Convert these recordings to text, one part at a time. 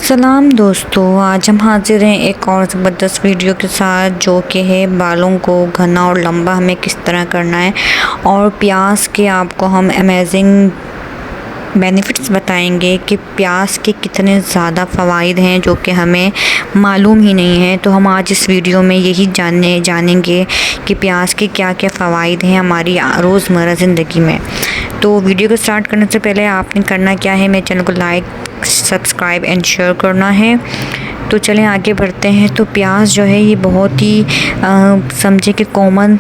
सलाम दोस्तों, आज हम हाजिर हैं एक और ज़बरदस्त वीडियो के साथ जो कि है बालों को घना और लंबा हमें किस तरह करना है। और प्याज के आपको हम अमेजिंग बेनिफिट्स बताएंगे कि प्याज के कितने ज़्यादा फ़वाइद हैं जो कि हमें मालूम ही नहीं है। तो हम आज इस वीडियो में यही जानेंगे कि प्याज के क्या क्या फ़वाइद हैं हमारी रोज़मर्रा ज़िंदगी में। तो वीडियो को स्टार्ट करने से पहले आपने करना क्या है, मेरे चैनल को लाइक, सब्सक्राइब एंड शेयर करना है। तो चलें आगे बढ़ते हैं। तो प्याज जो है ये बहुत ही समझे कि कॉमन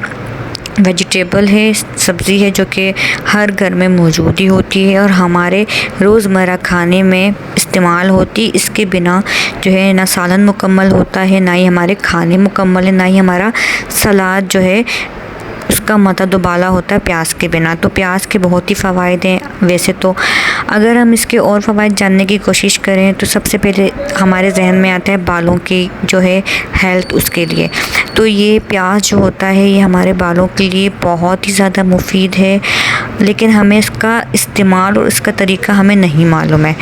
वेजिटेबल है, सब्ज़ी है जो कि हर घर में मौजूद ही होती है और हमारे रोज़मर्रा खाने में इस्तेमाल होती। इसके बिना जो है ना सालन मुकम्मल होता है, ना ही हमारे खाने मुकम्मल है, ना ही हमारा सलाद जो है उसका मज़ा दुबाला होता है प्याज के बिना। तो प्याज के बहुत ही फ़वाइद हैं। वैसे तो अगर हम इसके और फ़वाइद जानने की कोशिश करें तो सबसे पहले हमारे जहन में आता है बालों की जो है हेल्थ, उसके लिए। तो ये प्याज जो होता है ये हमारे बालों के लिए बहुत ही ज़्यादा मुफीद है, लेकिन हमें इसका इस्तेमाल और इसका तरीका हमें नहीं मालूम है।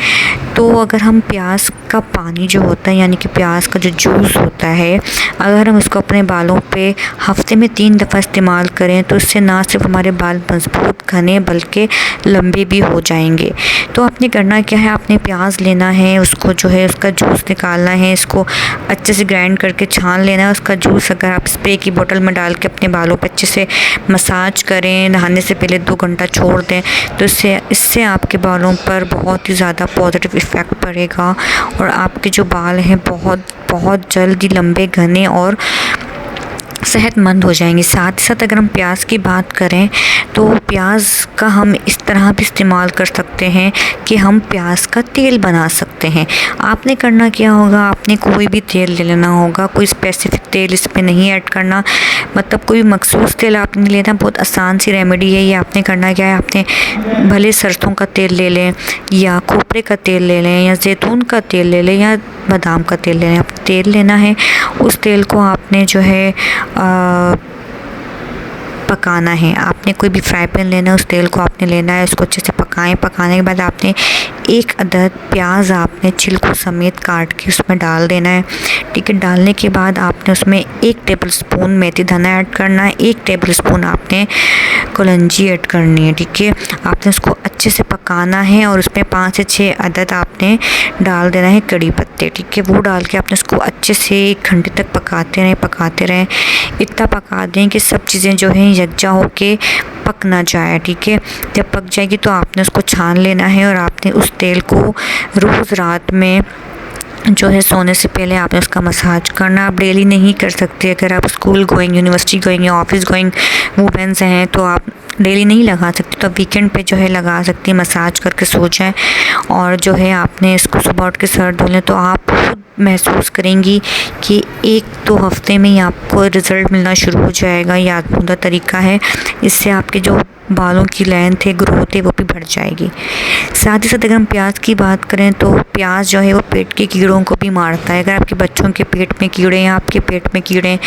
तो अगर हम प्याज का पानी जो होता है यानी कि प्याज का जो जूस होता है, अगर हम इसको अपने बालों पे हफ्ते में 3 दफ़ा इस्तेमाल करें तो इससे ना सिर्फ हमारे बाल मजबूत, घने बल्कि लंबे भी हो जाएंगे। तो आपने करना क्या है, आपने प्याज लेना है, उसको जो है उसका जूस निकालना है, इसको अच्छे से ग्राइंड करके छान लेना है। उसका जूस अगर आप स्प्रे की बोतल में डाल के अपने बालों पर अच्छे से मसाज करें, नहाने से पहले 2 घंटा छोड़ दें, तो इससे आपके बालों पर बहुत ही ज़्यादा पॉजिटिव इफ़ेक्ट पड़ेगा और आपके जो बाल हैं बहुत जल्दी लंबे, घने और सेहतमंद हो जाएंगे। साथ ही साथ अगर हम प्याज की बात करें तो प्याज का हम इस तरह भी इस्तेमाल कर सकते हैं कि हम प्याज का तेल बना सकते हैं। आपने करना क्या होगा, आपने कोई भी तेल ले लेना होगा, कोई स्पेसिफिक तेल इसमें नहीं ऐड करना, मतलब कोई मखसूस तेल आपने लेना। बहुत आसान सी रेमेडी है ये। आपने करना क्या है, आपने भले सरसों का तेल ले लें या खोपरे का तेल ले लें या जैतून का तेल ले लें या बादाम का तेल ले लें। आप तेल लेना है, उस तेल को आपने जो है पकाना है। आपने कोई भी फ्राई पैन लेना है, उस तेल को आपने लेना है, उसको अच्छे से पकाने के बाद आपने 1 अदद प्याज आपने छिलकों समेत काट के उसमें डाल देना है। ठीक है, डालने के बाद आपने उसमें 1 टेबलस्पून मेथी दाना ऐड करना है, 1 टेबलस्पून आपने कलौंजी ऐड करनी है। ठीक है, आपने उसको अच्छे से पकाना है और उसमें 5 से 6 अदद आपने डाल देना है कड़ी पत्ते। ठीक है, वो डाल के आपने उसको अच्छे से 1 घंटे तक पकाते रहें। इतना पका दें कि सब चीज़ें जो हैं यकजा होके पक ना जाए। ठीक है, जब पक जाएगी तो आपने उसको छान लेना है और आपने उस तेल को रोज़ रात में जो है सोने से पहले आपने उसका मसाज करना। आप डेली नहीं कर सकते, अगर आप स्कूल गोइंग, यूनिवर्सिटी गोइंग या ऑफिस गोइंग वूमेंस हैं तो आप डेली नहीं लगा सकते, तो वीकेंड पे जो है लगा सकती है, मसाज करके सो जाएं। और जो है आपने इसको सुबह उठ के सर धो लें तो आप खुद महसूस करेंगी कि 1-2 हफ्ते में ही आपको रिज़ल्ट मिलना शुरू हो जाएगा। ये आजमूदा तरीका है, इससे आपके जो बालों की लेंथ है, ग्रोथ है, वो भी बढ़ जाएगी। साथ ही साथ अगर हम प्याज की बात करें तो प्याज जो है वो पेट के कीड़ों को भी मारता है। अगर आपके बच्चों के पेट में कीड़े हैं, आपके पेट में कीड़े हैं,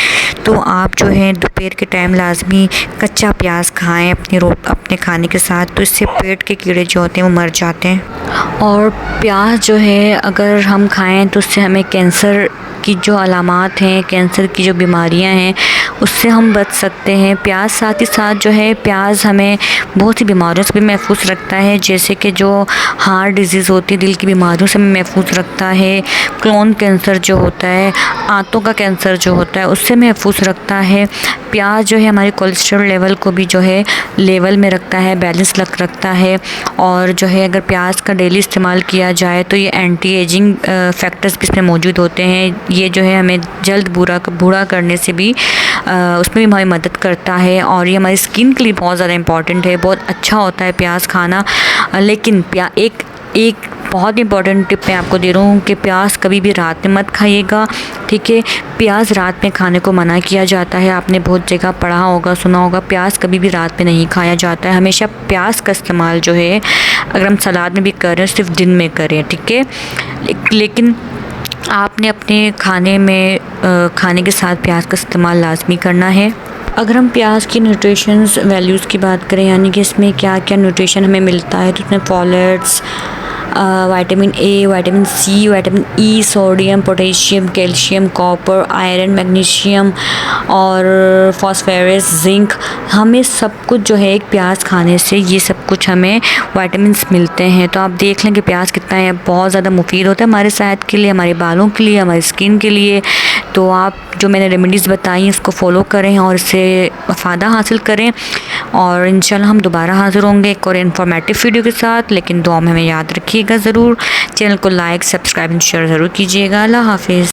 तो आप जो है दोपहर के टाइम लाजमी कच्चा प्याज खाएं अपने खाने के साथ, तो इससे पेट के कीड़े जो होते हैं वो मर जाते हैं। और प्याज जो है अगर हम खाएं तो उससे हमें कैंसर की जो अलामात हैं, कैंसर की जो बीमारियां हैं, उससे हम बच सकते हैं। प्याज साथ ही साथ जो है प्याज हमें बहुत सी बीमारियों से भी महफूज रखता है, जैसे कि जो हार्ट डिजीज़ होती है, दिल की बीमारियों से भी महफूज रखता है। क्लोन कैंसर जो होता है, आंतों का कैंसर जो होता है, उससे महफूज रखता है। प्याज जो है हमारे कोलेस्ट्रॉल लेवल को भी जो है लेवल में रखता है, बैलेंस रखता है। और जो है अगर प्याज का डेली इस्तेमाल किया जाए तो ये एंटी एजिंग फैक्टर्स भी इसमें मौजूद होते हैं। ये जो है हमें जल्द बूढ़ा करने से भी उसमें भी हमारी मदद करता है और ये हमारी स्किन के लिए बहुत ज़्यादा इम्पॉर्टेंट है। बहुत अच्छा होता है प्याज खाना। लेकिन एक बहुत इंपॉर्टेंट टिप मैं आपको दे रहा हूँ कि प्याज कभी भी रात में मत खाइएगा। ठीक है, प्याज रात में खाने को मना किया जाता है। आपने बहुत जगह पढ़ा होगा, सुना होगा, प्याज कभी भी रात में नहीं खाया जाता है। हमेशा प्याज का इस्तेमाल जो है अगर हम सलाद में भी करें सिर्फ दिन में करें। ठीक है, लेकिन आपने अपने खाने के साथ प्याज का इस्तेमाल लाजमी करना है। अगर हम प्याज की न्यूट्रिशंस वैल्यूज़ की बात करें, यानी कि इसमें क्या क्या न्यूट्रिशन हमें मिलता है, तो इसमें folates, vitamin A, vitamin C, vitamin E, sodium, potassium, calcium, copper, iron, magnesium और फॉस्फोरस, जिंक, हमें सब कुछ जो है एक प्याज खाने से ये सब कुछ हमें विटामिन्स मिलते हैं। तो आप देख लें कि प्याज कितना है, बहुत ज़्यादा मुफीद होता है हमारे सेहत के लिए, हमारे बालों के लिए, हमारी स्किन के लिए। तो आप जो मैंने रेमेडीज़ बताई इसको फॉलो करें और इससे फ़ायदा हासिल करें और इंशाल्लाह हम दोबारा हाज़िर होंगे एक और इन्फॉर्मेटिव वीडियो के साथ। लेकिन दुआ में हमें याद रखिएगा ज़रूर, चैनल को लाइक, सब्सक्राइब एंड शेयर ज़रूर कीजिएगा। अल्लाह हाफिज़।